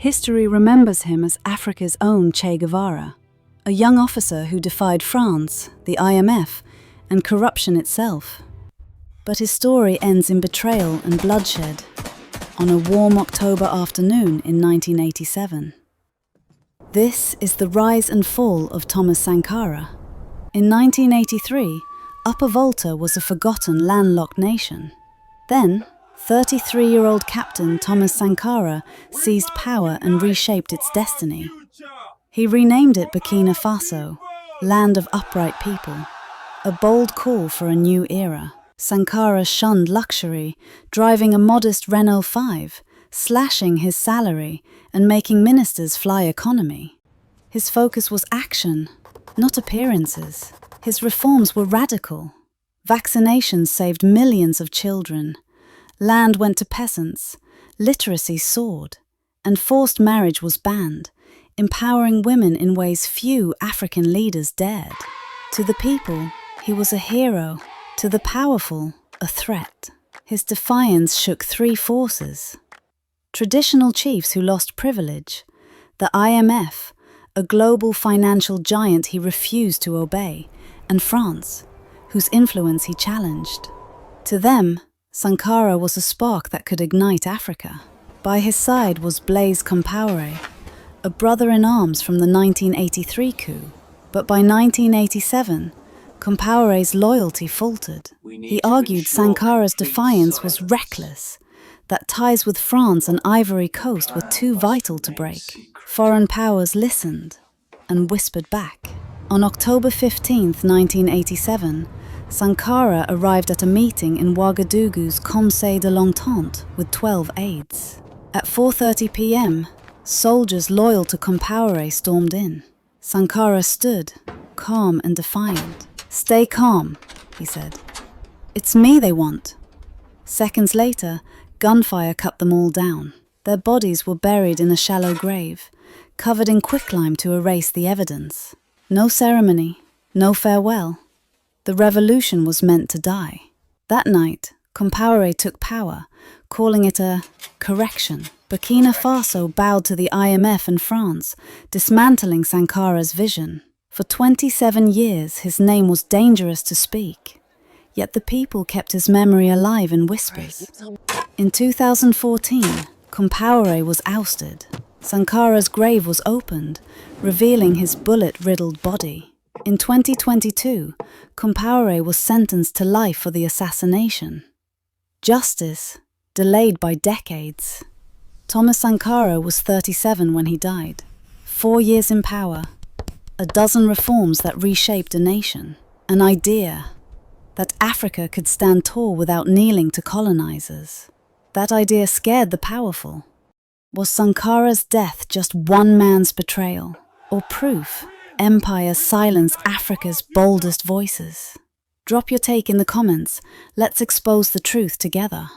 History remembers him as Africa's own Che Guevara, a young officer who defied France, the IMF, and corruption itself. But his story ends in betrayal and bloodshed on a warm October afternoon in 1987. This is the rise and fall of Thomas Sankara. In 1983, Upper Volta was a forgotten landlocked nation. Then, 33-year-old Captain Thomas Sankara seized power and reshaped its destiny. He renamed it Burkina Faso, land of upright people, a bold call for a new era. Sankara shunned luxury, driving a modest Renault 5, slashing his salary and making ministers fly economy. His focus was action, not appearances. His reforms were radical. Vaccinations saved millions of children. Land went to peasants, literacy soared, and forced marriage was banned, empowering women in ways few African leaders dared. To the people, he was a hero. To the powerful, a threat. His defiance shook three forces: traditional chiefs who lost privilege, the IMF, a global financial giant he refused to obey, and France, whose influence he challenged. To them, Sankara was a spark that could ignite Africa. By his side was Blaise Compaoré, a brother-in-arms from the 1983 coup. But by 1987, Compaoré's loyalty faltered. He argued Sankara's defiance was reckless, that ties with France and Ivory Coast were too vital to break. Foreign powers listened and whispered back. On October 15, 1987, Sankara arrived at a meeting in Ouagadougou's Conseil de l'Entente with 12 aides. At 4:30 p.m., soldiers loyal to Compaoré stormed in. Sankara stood, calm and defiant. "Stay calm," he said. "It's me they want." Seconds later, gunfire cut them all down. Their bodies were buried in a shallow grave, covered in quicklime to erase the evidence. No ceremony, no farewell. The revolution was meant to die. That night, Compaoré took power, calling it a correction. Burkina Faso bowed to the IMF and France, dismantling Sankara's vision. For 27 years, his name was dangerous to speak, yet the people kept his memory alive in whispers. In 2014, Compaoré was ousted. Sankara's grave was opened, revealing his bullet-riddled body. In 2022, Compaoré was sentenced to life for the assassination. Justice, delayed by decades. Thomas Sankara was 37 when he died. 4 years in power. A dozen reforms that reshaped a nation. An idea that Africa could stand tall without kneeling to colonizers. That idea scared the powerful. Was Sankara's death just one man's betrayal, or proof empires silence Africa's boldest voices? Drop your take in the comments. Let's expose the truth together.